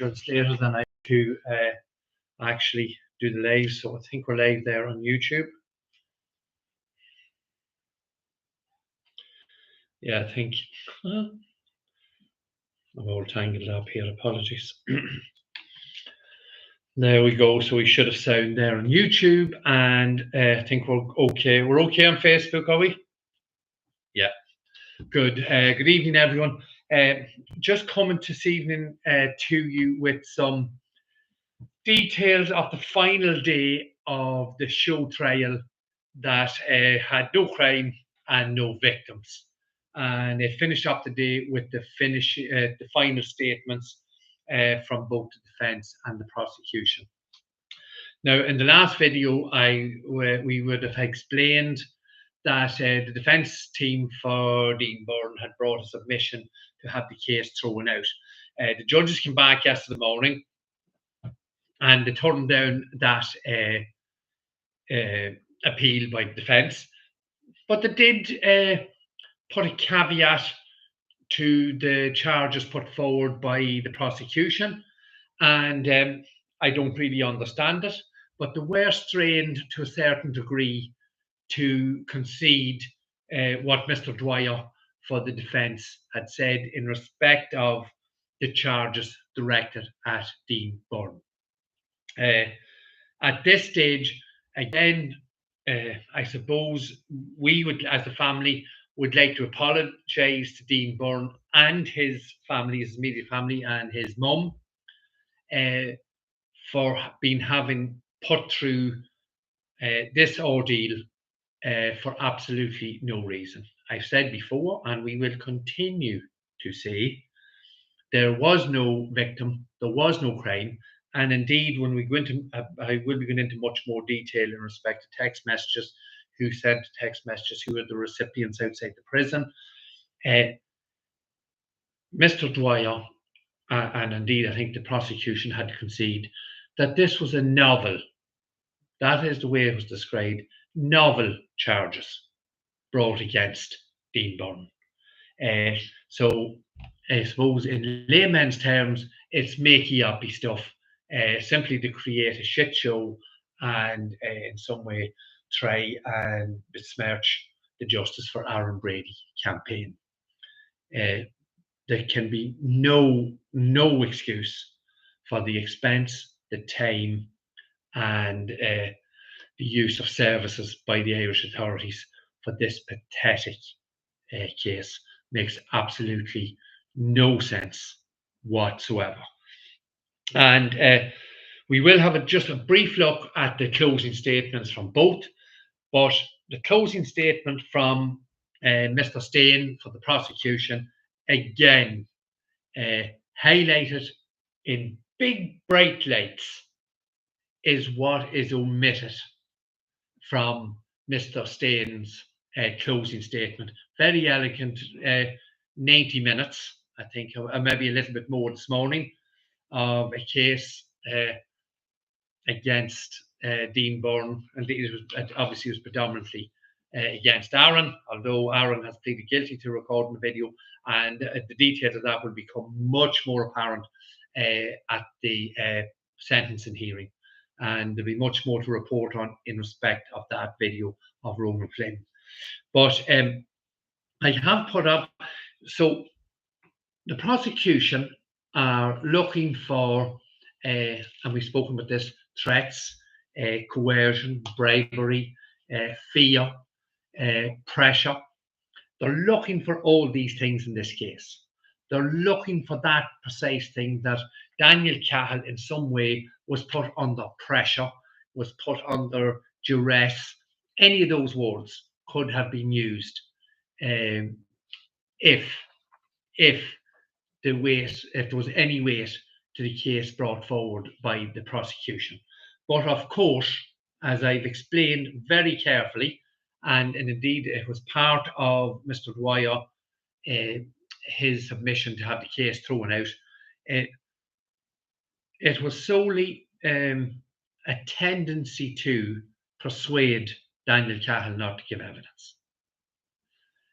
later than I to actually do the live. So I think we're live there on YouTube. Yeah, I think I'm all tangled up here. Apologies. There we go. So we should have sound there on YouTube, and I think we're okay. We're okay on Facebook, are we? Yeah. Good. Good evening, everyone. Just coming this evening to you with some details of the final day of the show trial that had no crime and no victims, and it finished up the day with the final statements from both the defence and the prosecution. Now, in the last video, we would have explained that the defence team for Dean Byrne had brought a submission to have the case thrown out. The judges came back yesterday morning and they turned down that appeal by the defence, but they did put a caveat to the charges put forward by the prosecution, and I don't really understand it, but they were strained to a certain degree to concede what Mr. Dwyer for the defence had said in respect of the charges directed at Dean Byrne. At this stage, again, I suppose we would, as a family, would like to apologise to Dean Byrne and his family, his immediate family, and his mum for having put through this ordeal for absolutely no reason. I've said before, and we will continue to say, there was no victim, there was no crime, and indeed, when we go into, I will be going into much more detail in respect to text messages, who sent text messages, who were the recipients outside the prison. Mr. Dwyer, and indeed, I think the prosecution had to concede that this was a novel, that is the way it was described, novel charges brought against Dean Byrne. So I suppose in layman's terms, it's makey-uppy stuff, simply to create a shit show and in some way try and besmirch the Justice for Aaron Brady campaign. There can be no excuse for the expense, the time, and the use of services by the Irish authorities for this pathetic case. Makes absolutely no sense whatsoever. And we will have just a brief look at the closing statements from both, but the closing statement from Mr. Stain for the prosecution, again, highlighted in big bright lights, is what is omitted from Mr. Stain's closing statement. Very elegant, 90 minutes, I think, maybe a little bit more this morning, of a case against Dean Byrne, and obviously it was predominantly against Aaron, although Aaron has pleaded guilty to recording the video, and the details of that will become much more apparent at the sentencing hearing, and there'll be much more to report on in respect of that video of Ronan Flynn. But I have put up, so the prosecution are looking for, and we've spoken about this, threats, coercion, bribery, fear, pressure. They're looking for all these things in this case. They're looking for that precise thing, that Daniel Cahill in some way was put under pressure, was put under duress. Any of those words could have been used if there was any weight to the case brought forward by the prosecution. But of course, as I've explained very carefully, and indeed it was part of Mr. Dwyer, his submission to have the case thrown out, it was solely a tendency to persuade Daniel Cahill not to give evidence.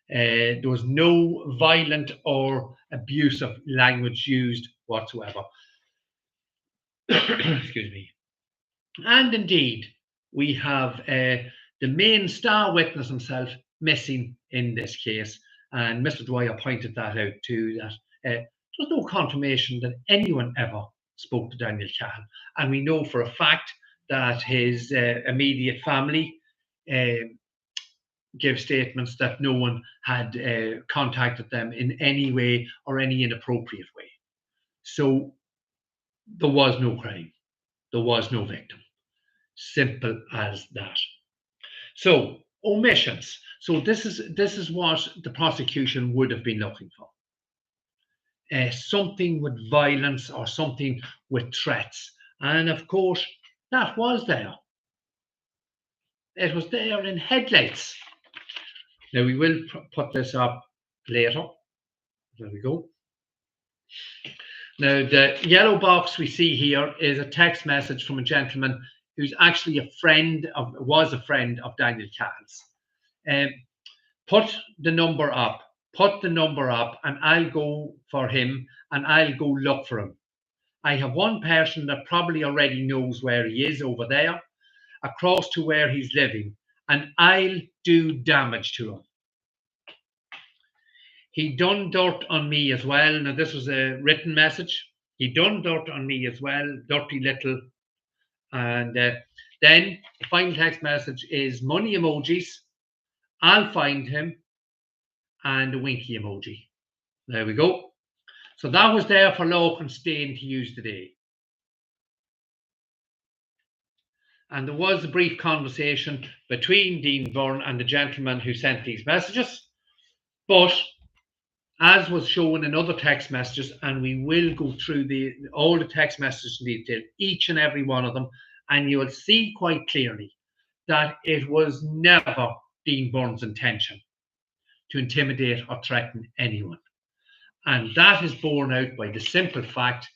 There was no violent or abusive language used whatsoever. excuse me. And indeed, we have the main star witness himself missing in this case. And Mr. Dwyer pointed that out too, that there's no confirmation that anyone ever spoke to Daniel Cahill. And we know for a fact that his immediate family gave statements that no one had contacted them in any way or any inappropriate way. So there was no crime, there was no victim. Simple as that. So omissions. So this is what the prosecution would have been looking for. Something with violence or something with threats. And of course, that was there. It was there in headlights. Now we will put this up later. There we go. Now the yellow box we see here is a text message from a gentleman who's actually was a friend of Daniel Cahill's. Put the number up, and I'll go for him and I'll go look for him. I have one person that probably already knows where he is over there, across to where he's living, and I'll do damage to him. He done dirt on me as well. Now, this was a written message. He done dirt on me as well, dirty little. And then the final text message is money emojis. I'll find him, and a winky emoji. There we go. So that was there for Loch and Stain to use today. And there was a brief conversation between Dean Byrne and the gentleman who sent these messages. But as was shown in other text messages, and we will go through all the text messages in detail, each and every one of them, and you will see quite clearly that it was never Dean Byrne's intention to intimidate or threaten anyone. And that is borne out by the simple fact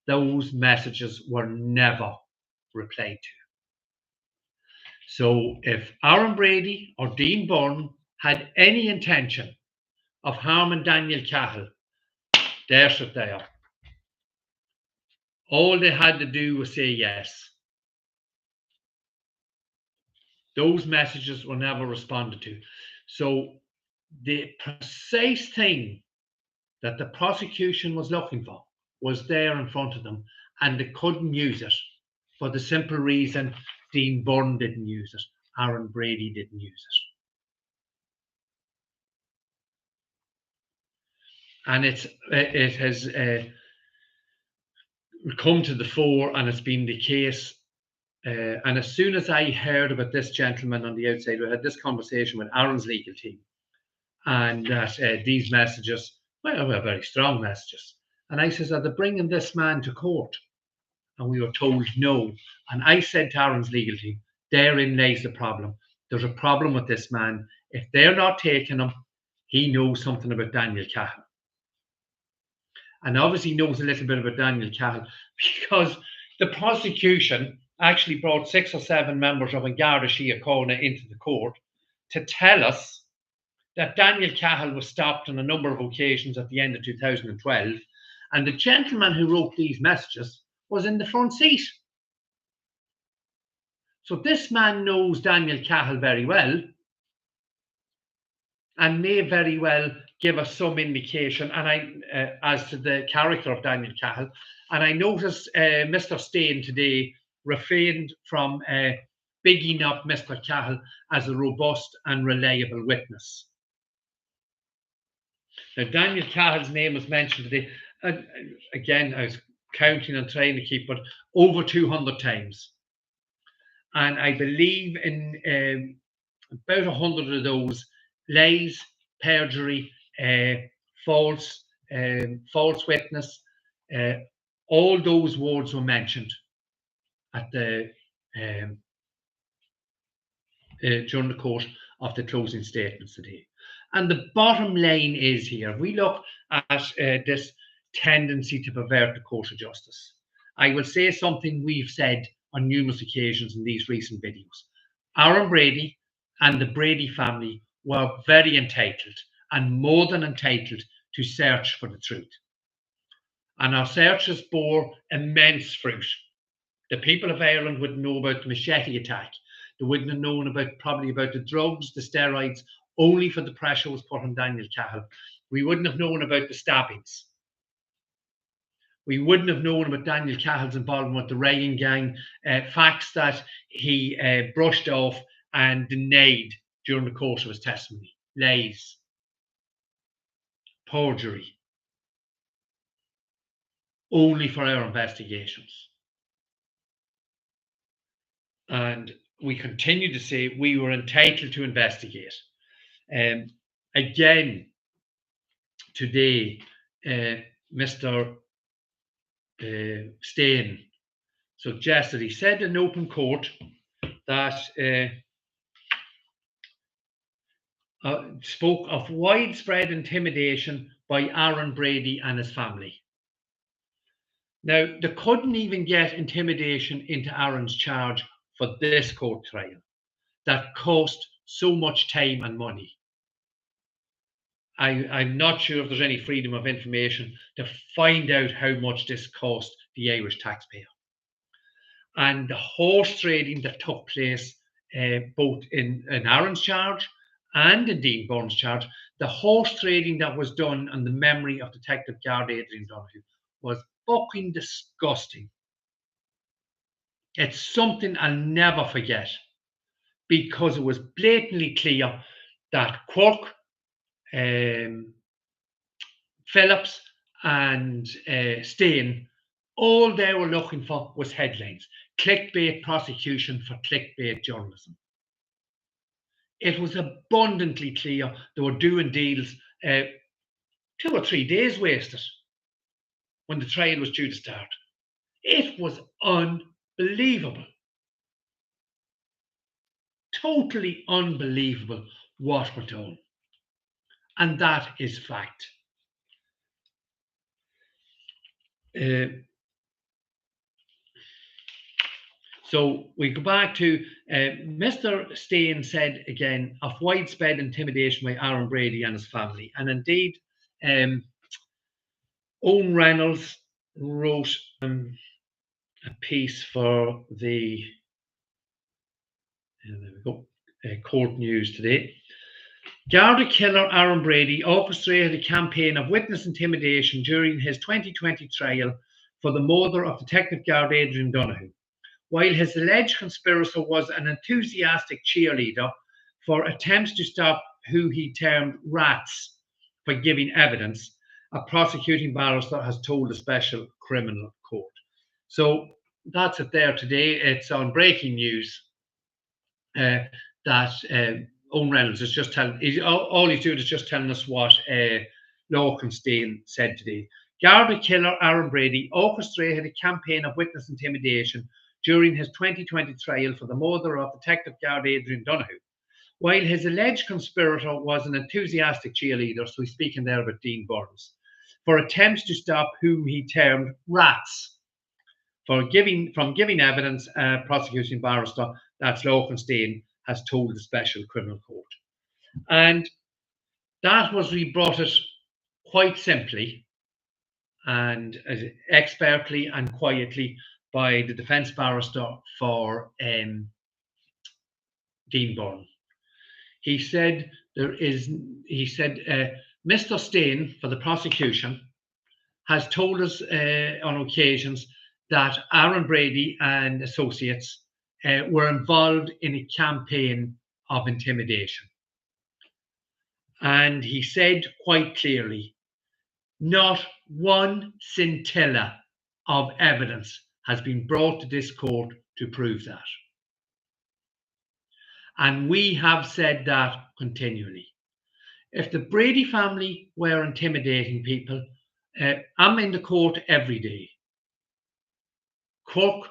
those messages were never replied to. So if Aaron Brady or Dean Byrne had any intention of harming Daniel Cahill, there's it there. All they had to do was say yes. Those messages were never responded to. So the precise thing that the prosecution was looking for was there in front of them, and they couldn't use it for the simple reason Dean Byrne didn't use it, Aaron Brady didn't use it. And it has come to the fore, and it's been the case. And as soon as I heard about this gentleman on the outside, we had this conversation with Aaron's legal team, and that these messages, well, were very strong messages. And I says, are they bringing this man to court? And we were told no. And I said to Aaron's legal team, therein lays the problem. There's a problem with this man. If they're not taking him, he knows something about Daniel Cahill. And obviously knows a little bit about Daniel Cahill because the prosecution actually brought 6 or 7 members of a Garda Síochána into the court to tell us that Daniel Cahill was stopped on a number of occasions at the end of 2012. And the gentleman who wrote these messages was in the front seat. So this man knows Daniel Cahill very well and may very well give us some indication as to the character of Daniel Cahill. And I noticed Mr. Stain today refrained from bigging up Mr. Cahill as a robust and reliable witness. Now, Daniel Cahill's name was mentioned today. Again, I was counting and trying to keep it over 200 times. And I believe in about 100 of those lies, perjury, false witness, all those words were mentioned at the during the course of the closing statements today. And the bottom line is here, we look at this tendency to pervert the course of justice. I will say something we've said on numerous occasions in these recent videos. Aaron Brady and the Brady family were very entitled and more than entitled to search for the truth. And our searches bore immense fruit. The people of Ireland wouldn't know about the machete attack. They wouldn't have known probably about the drugs, the steroids, only for the pressure was put on Daniel Cahill. We wouldn't have known about the stabbings. We wouldn't have known about Daniel Cahill's involvement with the Reagan gang, facts that he brushed off and denied during the course of his testimony. Lies, perjury, only for our investigations. And we continue to say we were entitled to investigate. Again, today, Mr. Stain suggested, he said in open court that spoke of widespread intimidation by Aaron Brady and his family. Now, they couldn't even get intimidation into Aaron's charge for this court trial that cost so much time and money. I'm not sure if there's any freedom of information to find out how much this cost the Irish taxpayer. And the horse trading that took place both in Aaron's charge and in Dean Byrne's charge, the horse trading that was done on the memory of Detective Guard Adrian Donoghue was fucking disgusting. It's something I'll never forget, because it was blatantly clear that Quirk, Phillips and Stain, all they were looking for was headlines. Clickbait prosecution for clickbait journalism. It was abundantly clear they were doing deals 2 or 3 days wasted when the trial was due to start. It was unbelievable. Totally unbelievable what were done. And that is fact. So we go back to Mr. Stain said again of widespread intimidation by Aaron Brady and his family. And indeed, Owen Reynolds wrote a piece for the Court News today. Garda killer Aaron Brady orchestrated a campaign of witness intimidation during his 2020 trial for the murder of Detective Guard Adrian Donoghue, while his alleged conspirator was an enthusiastic cheerleader for attempts to stop who he termed rats for giving evidence. A prosecuting barrister has told a special criminal court. So that's it there today. It's on breaking news that Owen Reynolds is just telling, all he's doing is just telling us what Lorcan Stain said today. Garda killer Aaron Brady orchestrated a campaign of witness intimidation during his 2020 trial for the murder of Detective Guard Adrian Donoghue, while his alleged conspirator was an enthusiastic cheerleader, so he's speaking there about Dean Burns, for attempts to stop whom he termed rats from giving evidence. Prosecuting barrister, that's Lorcan Stain, has told the special criminal court. And that was rebutted quite simply and expertly and quietly by the defence barrister for Dean Byrne. He said Mr. Stain for the prosecution has told us on occasions that Aaron Brady and associates were involved in a campaign of intimidation. And he said quite clearly, not one scintilla of evidence has been brought to this court to prove that. And we have said that continually. If the Brady family were intimidating people, I'm in the court every day. Cork,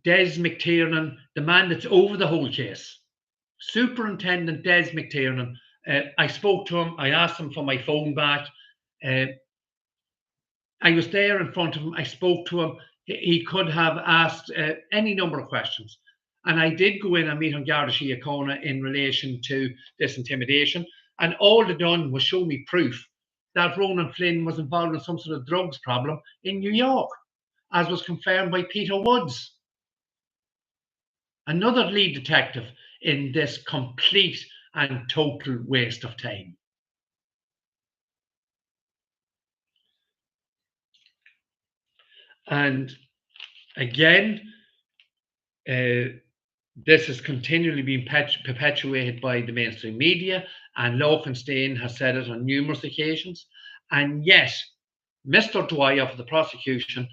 Des McTiernan, the man that's over the whole case, Superintendent Des McTiernan, I spoke to him, I asked him for my phone back. I was there in front of him, I spoke to him. He could have asked any number of questions. And I did go in and meet on Garda Síochána in relation to this intimidation. And all they done was show me proof that Ronan Flynn was involved in some sort of drugs problem in New York, as was confirmed by Peter Woods, another lead detective in this complete and total waste of time. And again, this is continually being perpetuated by the mainstream media, and Lowenstein has said it on numerous occasions. And yet, Mr. Dwyer for the prosecution,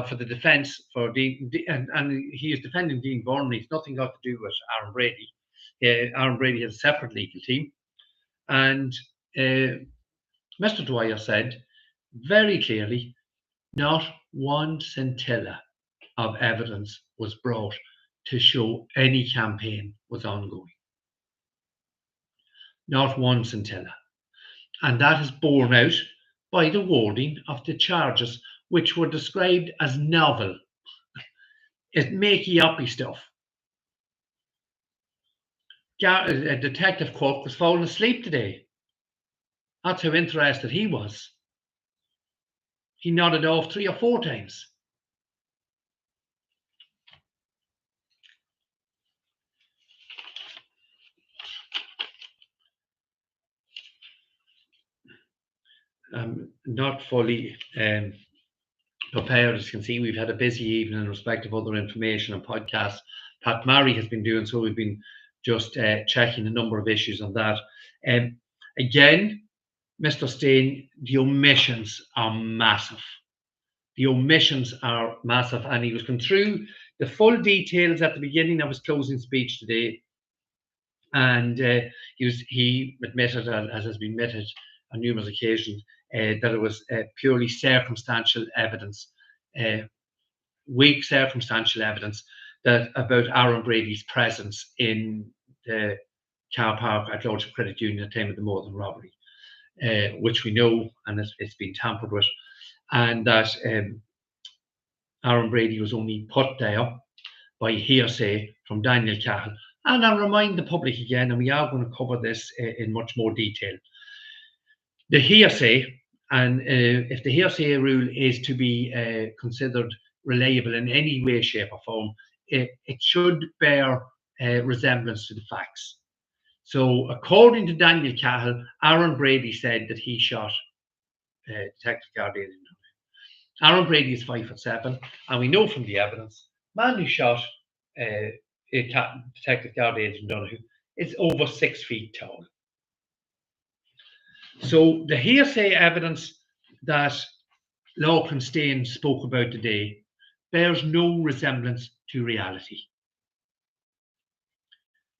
for the defence, and he is defending Dean Burnley. It's nothing got to do with Aaron Brady. Aaron Brady has a separate legal team. And Mr. Dwyer said very clearly, not one scintilla of evidence was brought to show any campaign was ongoing. Not one scintilla. And that is borne out by the wording of the charges, which were described as novel. It's makey-uppy stuff. Detective Cook was falling asleep today. That's how interested he was. He nodded off 3 or 4 times. Not fully prepared. As you can see, we've had a busy evening in respect of other information and podcasts. Pat Murray has been doing so. We've been just checking a number of issues on that. Again, Mr. Steen, the omissions are massive. The omissions are massive, and he was going through the full details at the beginning of his closing speech today, and he admitted, as has been admitted on numerous occasions, that it was purely circumstantial evidence, weak circumstantial evidence that about Aaron Brady's presence in the car park at Lordship Credit Union at the time of the Morton robbery, which we know, and it's been tampered with, and that Aaron Brady was only put there by hearsay from Daniel Cahill. And I'll remind the public again, and we are going to cover this in much more detail. The hearsay, and if the hearsay rule is to be considered reliable in any way, shape, or form, it should bear resemblance to the facts. So, according to Daniel Cahill, Aaron Brady said that he shot Detective Guardian. Aaron Brady is 5'7", and we know from the evidence, man who shot Detective Guard Agent Donahue is over 6 feet tall. So the hearsay evidence that Lowenstein spoke about today bears no resemblance to reality.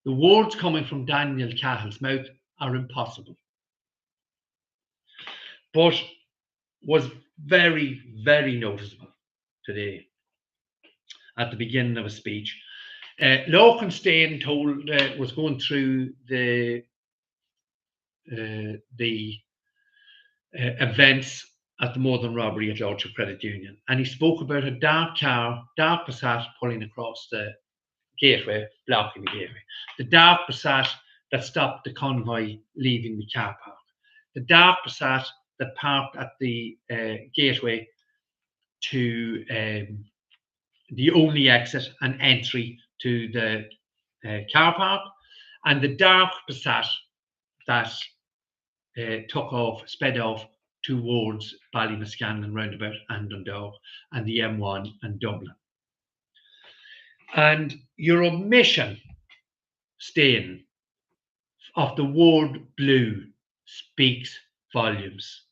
The words coming from Daniel Cahill's mouth are impossible. But was very, very noticeable today at the beginning of his speech. Lowenstein was going through the events at the Morton robbery at Lordship Credit Union, and he spoke about a dark Passat pulling across the gateway, blocking the gateway. The dark Passat that stopped the convoy leaving the car park. The dark Passat that parked at the gateway to the only exit and entry to the car park, and the dark Passat that sped off towards Ballymascannon roundabout and Dundalk, and the M1 and Dublin. And your omission, Stain, of the word blue speaks volumes.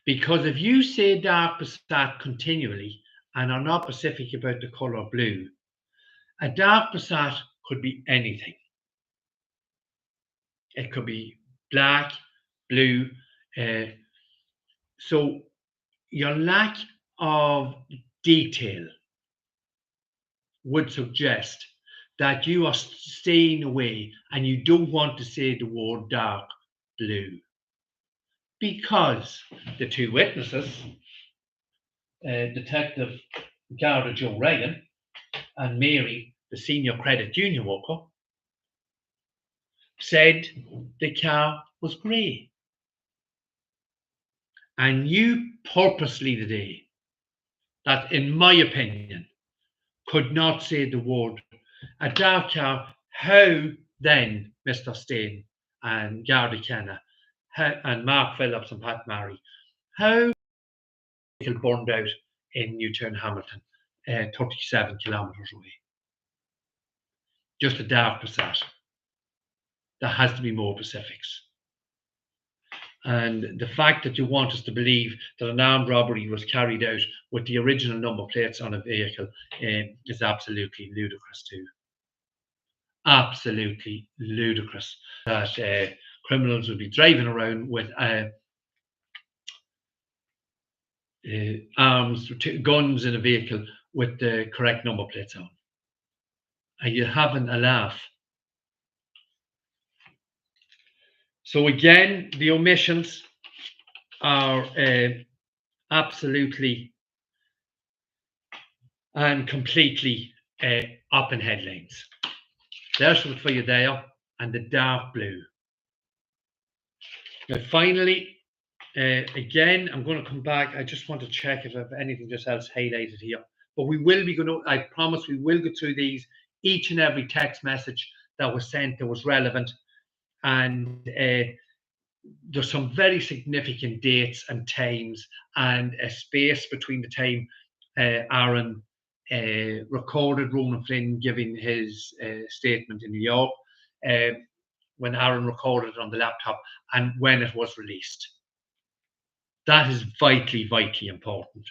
Because if you say dark Passat continually and are not specific about the colour blue, a dark Passat could be anything. It could be black, blue. So your lack of detail would suggest that you are staying away and you don't want to say the word dark blue. Because the two witnesses, Detective Garda Joe Reagan and Mary, the senior credit union worker, said the car was grey. and you purposely today, that in my opinion, could not say the word, a dark car, how then, Mr. Stain and Garda Kenna and Mark Phillips and Pat Murray, how vehicle burned out in Newtown Hamilton, 37 kilometres away? Just a dark Passat. There has to be more specifics. And the fact that you want us to believe that an armed robbery was carried out with the original number plates on a vehicle is absolutely ludicrous too. Absolutely ludicrous that criminals would be driving around with arms, guns in a vehicle with the correct number plates on. Are you having a laugh? So again, the omissions are absolutely and completely up in headlines. There's what for you there, and the dark blue. Now, finally, again, I'm going to come back. I just want to check if I have anything just else highlighted here. But we will be going to, I promise we will go through these, each and every text message that was sent that was relevant. And there's some very significant dates and times and a space between the time Aaron recorded Ronan Flynn giving his statement in New York, when Aaron recorded it on the laptop, and when it was released. That is vitally, vitally important,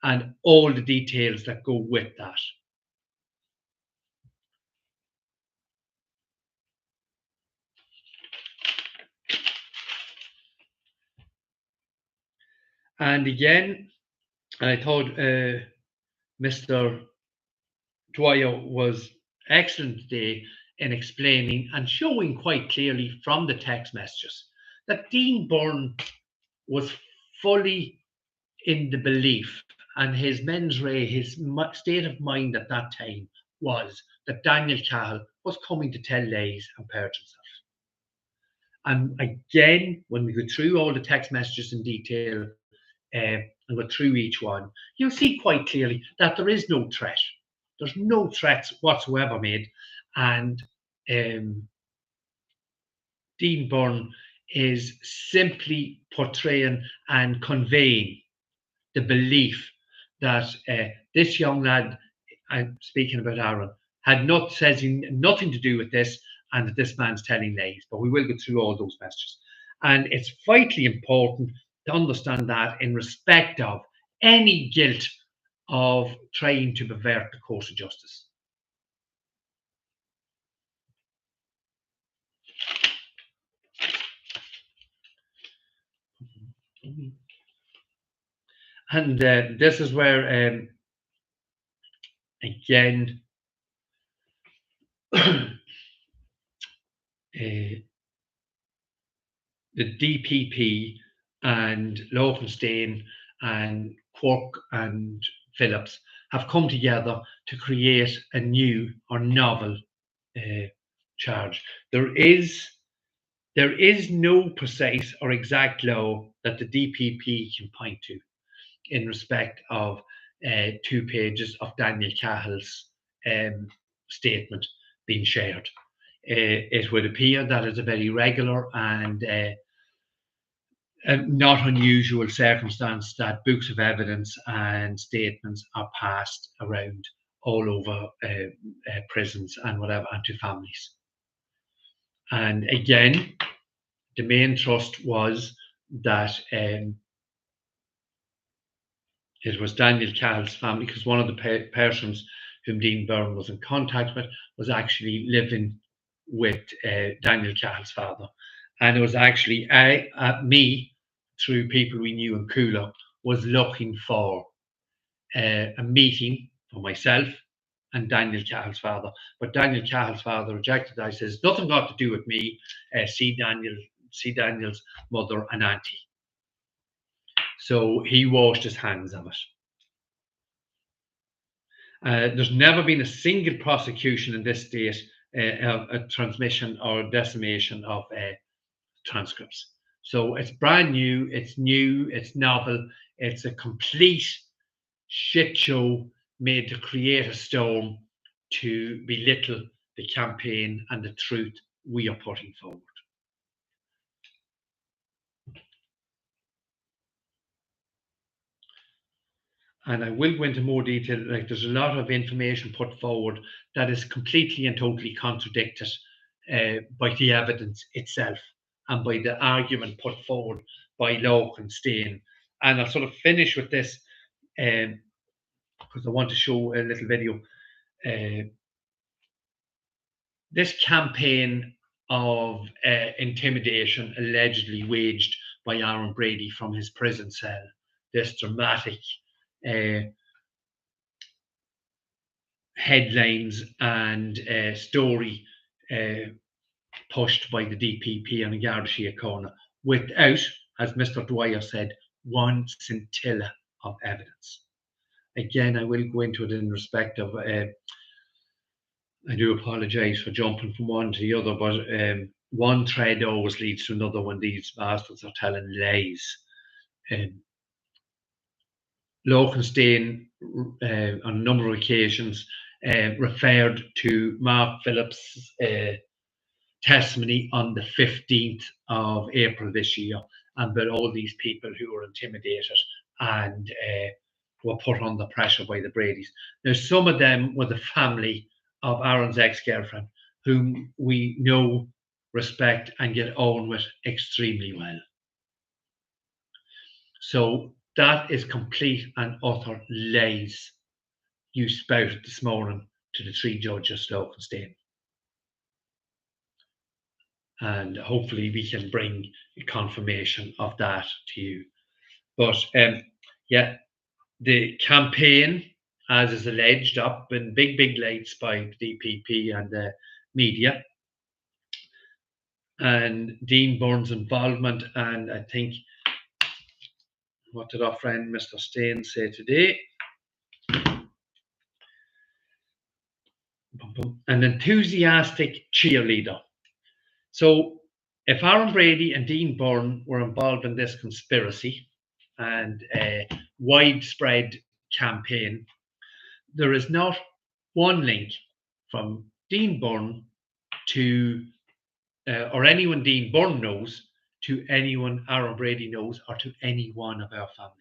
and all the details that go with that. And again, I thought Mr. Dwyer was excellent today in explaining and showing quite clearly from the text messages that Dean Byrne was fully in the belief, and his mens rea, his state of mind at that time was that Daniel Cahill was coming to tell lies and perjure himself. And again, when we go through all the text messages in detail and go through each one, you'll see quite clearly that there is no threat. There's no threats whatsoever made. And Dean Byrne is simply portraying and conveying the belief that this young lad, I'm speaking about Aaron, had nothing to do with this, and that this man's telling lies. But we will go through all those messages. And it's vitally important to understand that in respect of any guilt of trying to pervert the course of justice. And this is where, again, the DPP and Lowenstein and Quirk and Phillips have come together to create a new or novel charge. There is no precise or exact law that the DPP can point to in respect of 2 pages of Daniel Cahill's statement being shared. It would appear that it's a very regular and not unusual circumstance that books of evidence and statements are passed around all over prisons and whatever, and to families. And again, the main thrust was that it was Daniel Cahill's family, because one of the persons whom Dean Byrne was in contact with was actually living with Daniel Cahill's father. And it was actually me, through people we knew in Coola, was looking for a meeting for myself and Daniel Cahill's father. But Daniel Cahill's father rejected that. He says, nothing got to do with me. See Daniel's mother and auntie. So he washed his hands of it. There's never been a single prosecution in this state of a transmission or decimation of transcripts. So it's brand new, it's novel, it's a complete shit show made to create a storm to belittle the campaign and the truth we are putting forward. And I will go into more detail. Like, there's a lot of information put forward that is completely and totally contradicted by the evidence itself and by the argument put forward by Locke and Steen. And I'll sort of finish with this because I want to show a little video. This campaign of intimidation allegedly waged by Aaron Brady from his prison cell, this dramatic headlines and story pushed by the DPP and Garda Síochána without, as Mr. Dwyer said, one scintilla of evidence. Again, I will go into it in respect of, I do apologise for jumping from one to the other, but one thread always leads to another when these bastards are telling lies. Lowenstein, on a number of occasions, referred to Mark Phillips' testimony on the 15th of April this year, and about all these people who were intimidated and were put under pressure by the Bradys. Now, some of them were the family of Aaron's ex-girlfriend, whom we know, respect, and get on with extremely well. So that is complete and utter lies you spouted this morning to the three judges, Stoke and Steen. And hopefully we can bring a confirmation of that to you. But yeah, the campaign, as is alleged, up in big lights by the DPP and the media, and Dean Byrne's involvement, and I think, what did our friend Mr. Steen say today? An enthusiastic cheerleader. So if Aaron Brady and Dean Byrne were involved in this conspiracy and a widespread campaign, there is not one link from Dean Byrne to, or anyone Dean Byrne knows, to anyone Aaron Brady knows, or to any one of our family.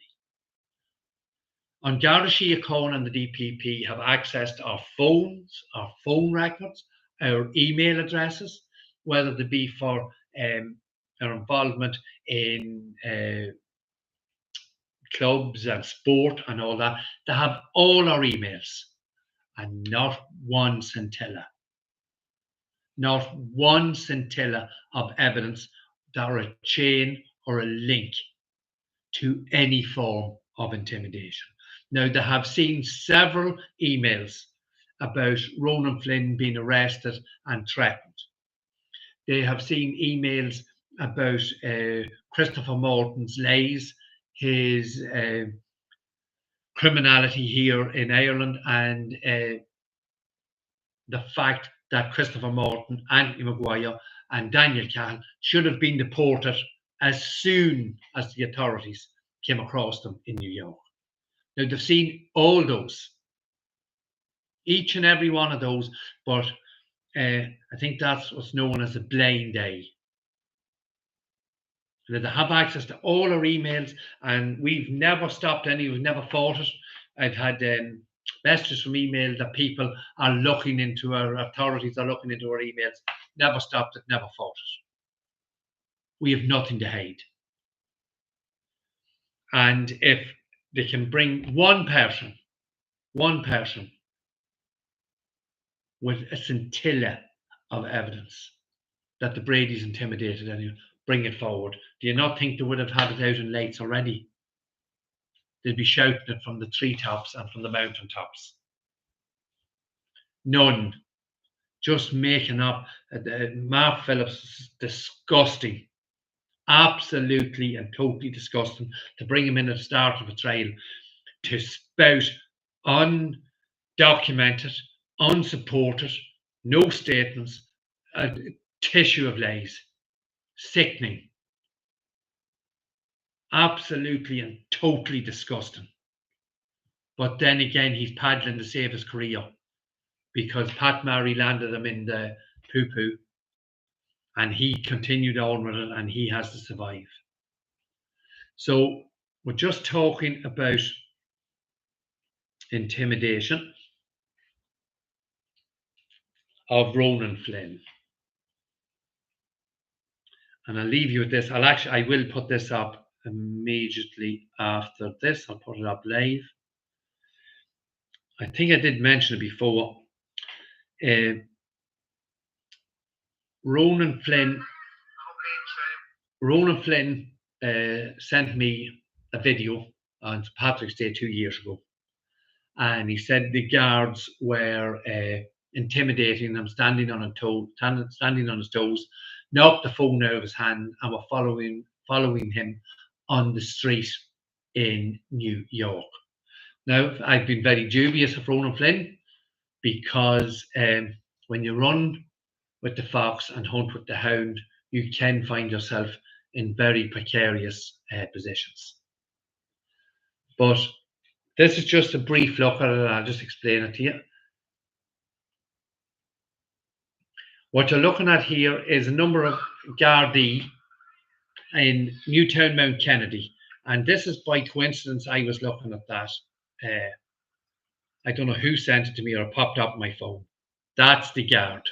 On Garda Síochána and the DPP have access to our phones, our phone records, our email addresses, whether they be for our involvement in clubs and sport and all that. They have all our emails and not one scintilla. Not one scintilla of evidence that are a chain or a link to any form of intimidation. Now, they have seen several emails about Ronan Flynn being arrested and threatened. They have seen emails about Christopher Morton's lies, his criminality here in Ireland, and the fact that Christopher Morton, Anthony Maguire, and Daniel Cahill should have been deported as soon as the authorities came across them in New York. Now, they've seen all those, each and every one of those, but I think that's what's known as a blind eye. They have access to all our emails, and we've never stopped any, we've never fought it. I've had messages from email that people are looking into, our authorities are looking into our emails. Never stopped it, never fought it. We have nothing to hide. And if they can bring one person with a scintilla of evidence that the Brady's intimidated anyone, bring it forward. Do you not think they would have had it out in lights already? They'd be shouting it from the treetops and from the mountaintops. None. Just making up. Mark Phillips is disgusting. Absolutely and totally disgusting to bring him in at the start of a trial to spout undocumented, unsupported, no statements, a tissue of lies. Sickening. Absolutely and totally disgusting. But then again, he's paddling to save his career because Pat Murray landed him in the poo-poo and he continued on with it and he has to survive. So we're just talking about intimidation of Ronan Flynn. And I'll leave you with this. I will put this up immediately after this. I'll put it up live. I think I did mention it before. Ronan Flynn sent me a video on St. Patrick's Day 2 years ago. And he said the guards were intimidating him, standing on his toes, knocked the phone out of his hand, and were following him on the street in New York. Now, I've been very dubious of Ronan Flynn because when you run with the fox and hunt with the hound, you can find yourself in very precarious positions. But this is just a brief look at it, and I'll just explain it to you. What you're looking at here is a number of Gardaí in Newtown Mount Kennedy. And this is by coincidence, I was looking at that. I don't know who sent it to me or it popped up on my phone. That's the guard.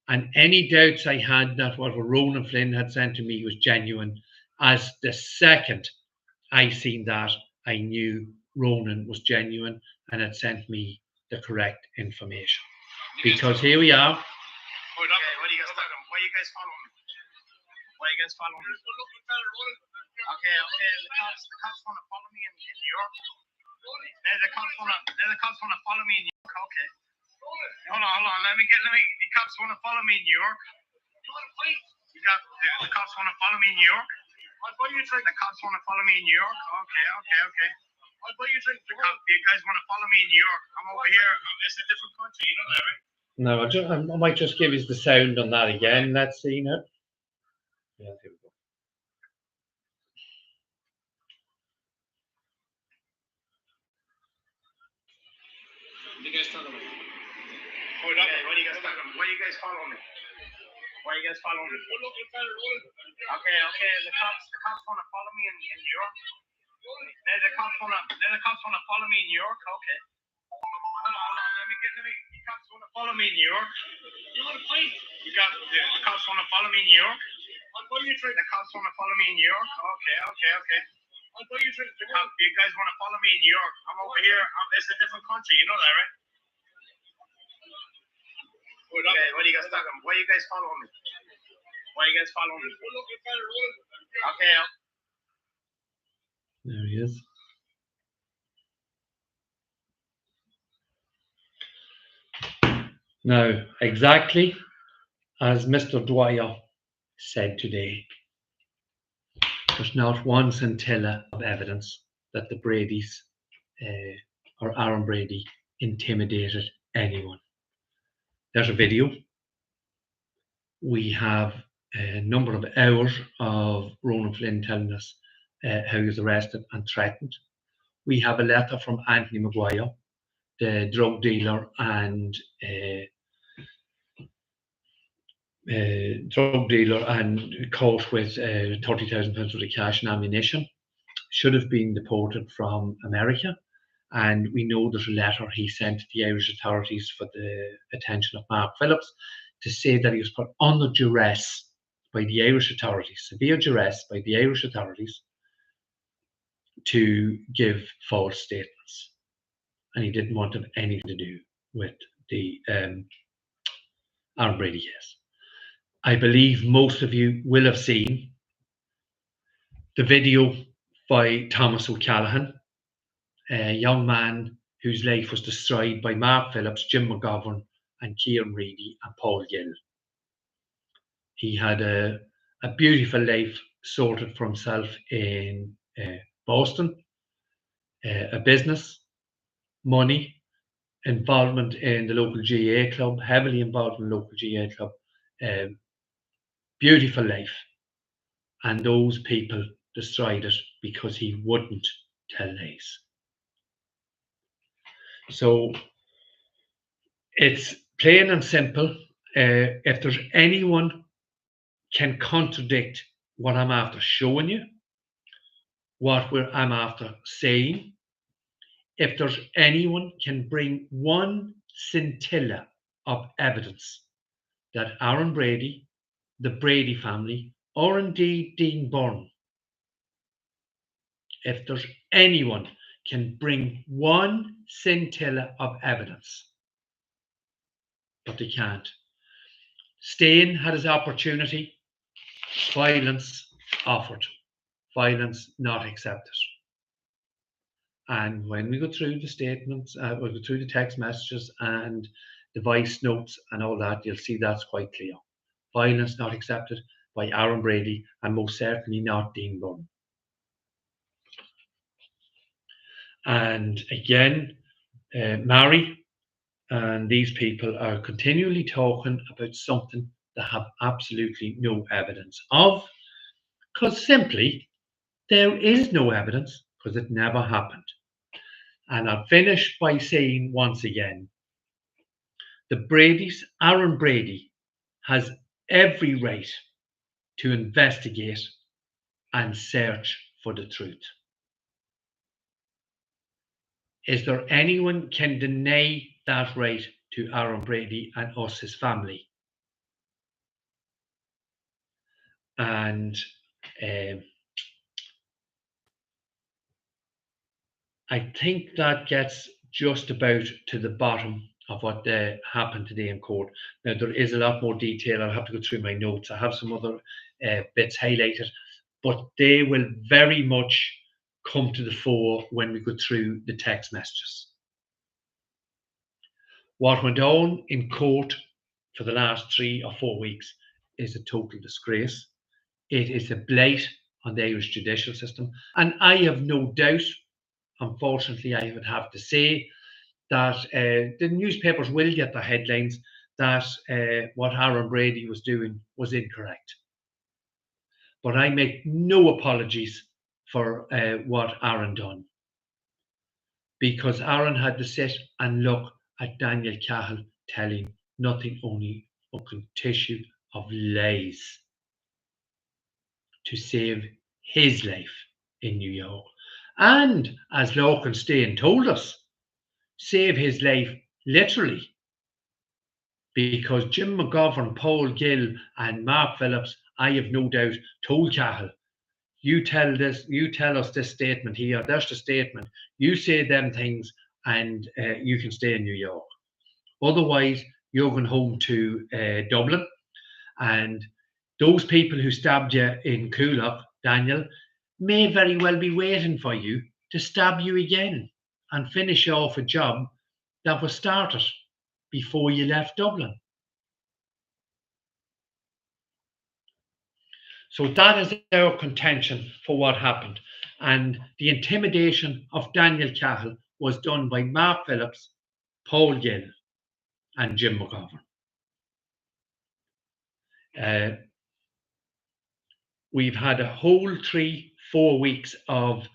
And any doubts I had that what Ronan Flynn had sent to me was genuine, as the second I seen that, I knew Ronan was genuine and had sent me the correct information. Because here we are. Why are you guys following me? Why are you guys following me? Okay, the cops want to follow me in New York. The cops want to follow me in New York. Okay. Hold on. Let me. The cops want to follow me in New York. The cops want to follow me in New York. The cops want to follow me in New York. Okay. You guys want to follow me in New York? I'm over here. It's a different country. You know that, right? No, I might just give you the sound on that again. Let's see now. Yeah, here we go. You guys talking about? Hold up. Why are you guys following me? Why are you guys following me? Okay. The cops want to follow me in New York. The cops want to follow me in New York. Okay. Hold on. Let me. The cops want to follow me in New York. The cops want to follow me in New York. The cops want to follow me in New York. Okay. You guys want to follow me in New York? I'm over here. It's a different country. You know that, right? Okay. What are you guys talking about? Why are you guys following me? Okay. There he is. Now, exactly as Mr. Dwyer said today, there's not one scintilla of evidence that the Bradys or Aaron Brady intimidated anyone. There's a video. We have a number of hours of Ronan Flynn telling us how he was arrested and threatened. We have a letter from Anthony Maguire, the drug dealer and caught with £30,000 worth of cash and ammunition. Should have been deported from America. And we know there's a letter he sent to the Irish authorities for the attention of Mark Phillips to say that he was put under duress by the Irish authorities, severe duress by the Irish authorities, to give false statements. And he didn't want to have anything to do with the Aaron Brady case. I believe most of you will have seen the video by Thomas O'Callaghan, a young man whose life was destroyed by Mark Phillips, Jim McGovern, and Kieran Reedy and Paul Gill. He had a beautiful life sorted for himself in Boston, a business, money, involvement in the local GA club, heavily involved in the local GA club, beautiful life. And those people destroyed it because he wouldn't tell lies. So it's plain and simple. If there's anyone can contradict what I'm after showing you, I'm after saying, if there's anyone can bring one scintilla of evidence that Aaron Brady, the Brady family, or indeed Dean Byrne, if there's anyone can bring one scintilla of evidence, but they can't. Stain had his opportunity, violence offered, violence not accepted. And when we go through the statements, we'll go through the text messages and the voice notes and all that, you'll see that's quite clear. Violence not accepted by Aaron Brady and most certainly not Dean Byrne. And again, Mary and these people are continually talking about something they have absolutely no evidence of, because simply there is no evidence, because it never happened. And I'll finish by saying once again, the Brady's, Aaron Brady, has every right to investigate and search for the truth. Is there anyone can deny that right to Aaron Brady and us, his family? And I think that gets just about to the bottom of what happened today in court. Now, there is a lot more detail. I'll have to go through my notes. I have some other bits highlighted, but they will very much come to the fore when we go through the text messages. What went on in court for the last 3 or 4 weeks is a total disgrace. It is a blight on the Irish judicial system. And I have no doubt, unfortunately, I would have to say that the newspapers will get the headlines that what Aaron Brady was doing was incorrect. But I make no apologies for what Aaron done, because Aaron had to sit and look at Daniel Cahill telling nothing, only fucking tissue of lies to save his life in New York. And as Lorcan told us, save his life literally, because Jim McGovern, Paul Gill, and Mark Phillips, I have no doubt, told Cahill, you tell us this statement here, that's the statement, you say them things, and you can stay in New York. Otherwise, you're going home to Dublin, and those people who stabbed you in Coolock, Daniel, may very well be waiting for you to stab you again and finish off a job that was started before you left Dublin. So that is our contention for what happened. And the intimidation of Daniel Cahill was done by Mark Phillips, Paul Gill, and Jim McGovern. We've had a whole 3-4 weeks of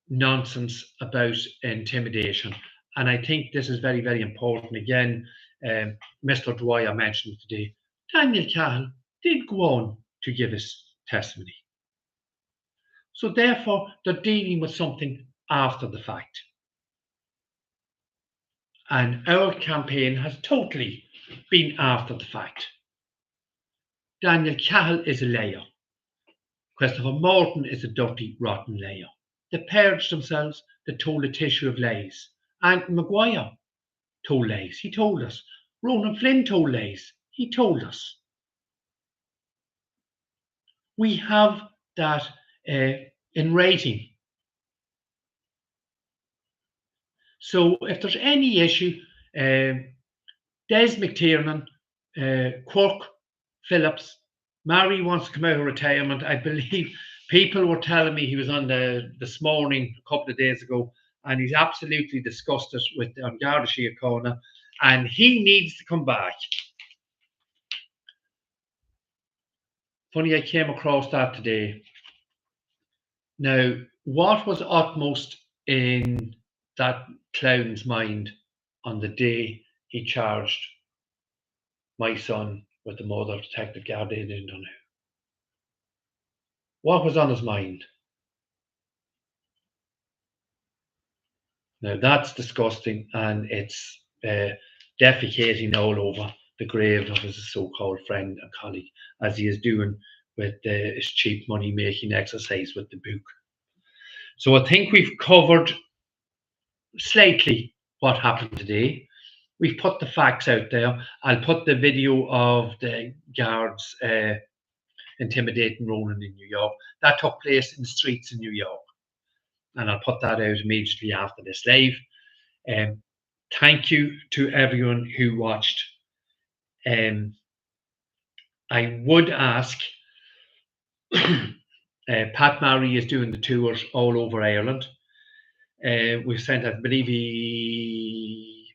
nonsense about intimidation. And I think this is very, very important. Again, Mr. Dwyer mentioned today, Daniel Cahill did go on to give his testimony. So therefore, they're dealing with something after the fact. And our campaign has totally been after the fact. Daniel Cahill is a liar. Christopher Morton is a dirty, rotten liar. They purged themselves, they told a tissue of lies. And Maguire told lies, he told us. Ronan Flynn told lies, he told us. We have that in writing. So if there's any issue, Des McTiernan, Quirk, Phillips, Mary wants to come out of retirement. I believe people were telling me he was on this morning, a couple of days ago, and he's absolutely disgusted with Garda Síochána, and he needs to come back. Funny, I came across that today. Now, what was utmost in that clown's mind on the day he charged my son with the murder of Detective Gardaí in Donoghue? What was on his mind? Now, that's disgusting, and it's defecating all over the grave of his so-called friend and colleague, as he is doing with his cheap money-making exercise with the book. So I think we've covered slightly what happened today. We've put the facts out there. I'll put the video of the guards intimidating Ronan in New York. That took place in the streets in New York. And I'll put that out immediately after this live. Thank you to everyone who watched. I would ask, Pat Murray is doing the tours all over Ireland. We sent, I believe he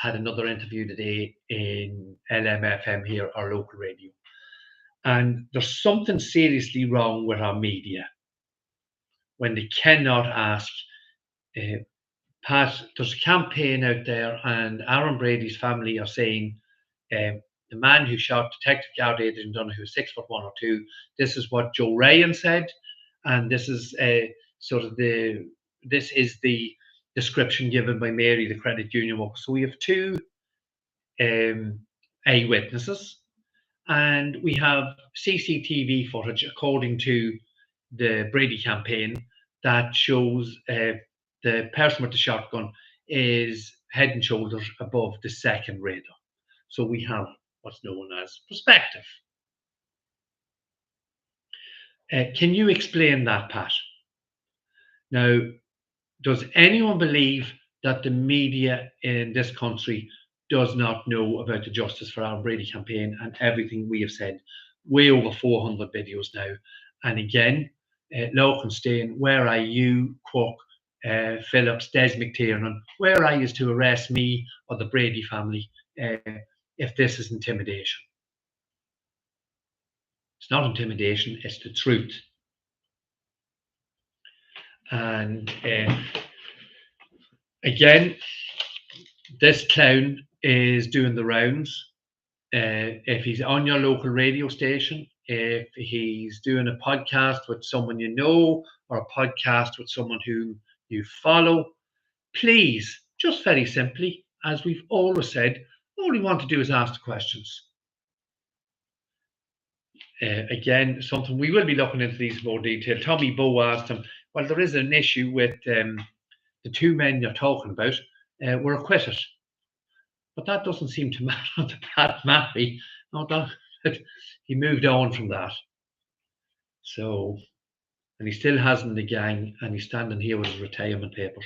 had another interview today in LMFM here, our local radio. And there's something seriously wrong with our media when they cannot ask, Pat, there's a campaign out there, and Aaron Brady's family are saying, the man who shot Detective Gardaí in Donoghue, 6'1" or 2. This is what Joe Ryan said, and this is this is the description given by Mary, the credit union worker. So we have two eyewitnesses, and we have CCTV footage, according to the Brady campaign, that shows the person with the shotgun is head and shoulders above the second raider. So we have what's known as perspective. Can you explain that, Pat? Now, does anyone believe that the media in this country does not know about the Justice for Aaron Brady campaign and everything we have said? Way over 400 videos now. And again, Logan Stain, where are you, Cook, Phillips, Des McTiernan, where are you to arrest me or the Brady family if this is intimidation? It's not intimidation, it's the truth. And again, this clown is doing the rounds. If he's on your local radio station, if he's doing a podcast with someone you know, or a podcast with someone who you follow, please, just very simply, as we've always said, all we want to do is ask the questions. Again, something we will be looking into these in more detail. Tommy Bow asked him, well, there is an issue with the two men you're talking about were acquitted. But that doesn't seem to matter to Pat Murray. No, he moved on from that. So, and he still hasn't the gang, and he's standing here with his retirement papers.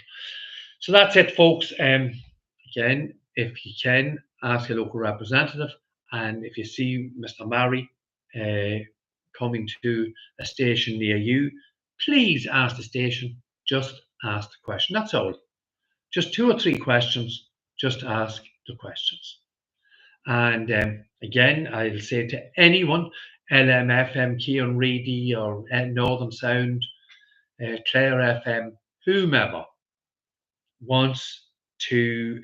So that's it, folks. Again, if you can, ask a local representative, and if you see Mr. Murray coming to a station near you, please ask the station. Just ask the question. That's all. Just 2 or 3 questions. Just ask the questions. And again, I'll say to anyone, LMFM, Kieran Reedy, or Northern Sound, Clare FM, whomever wants to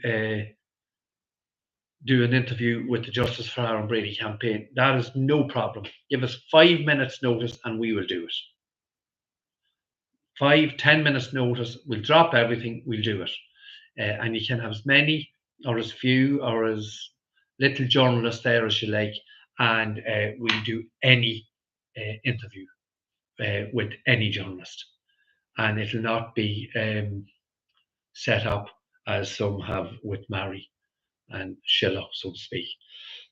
do an interview with the Justice for Aaron Brady campaign, that is no problem. Give us 5 minutes notice and we will do it. 5-10 minutes notice, we'll drop everything, we'll do it. And you can have as many or as few or as little journalists there as you like, and we'll do any interview with any journalist. And it'll not be set up as some have with Mary and Sheila, so to speak.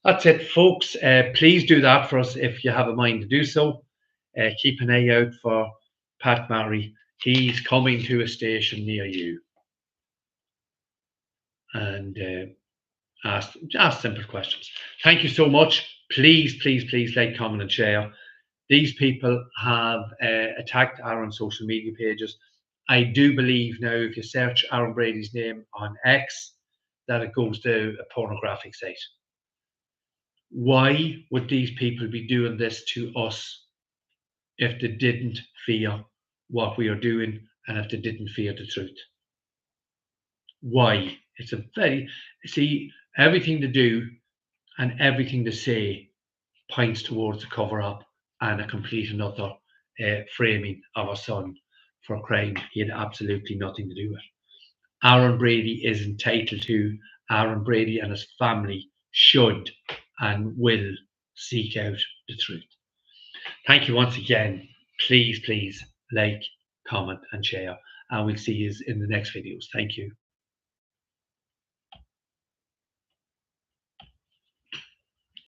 That's it, folks. Please do that for us if you have a mind to do so. Keep an eye out for Pat Murray. He's coming to a station near you. And ask simple questions. Thank you so much. Please, please, please like, comment, and share. These people have attacked Aaron's social media pages. I do believe now, if you search Aaron Brady's name on X, that it goes to a pornographic site. Why would these people be doing this to us if they didn't fear what we are doing and if they didn't fear the truth. Why? It's a very, see, everything to do and everything to say points towards a cover up and a complete and utter framing of our son for a crime he had absolutely nothing to do with. Aaron Brady is entitled to, Aaron Brady and his family should and will seek out the truth. Thank you once again. Please like, comment, and share. And we'll see you in the next videos. Thank you.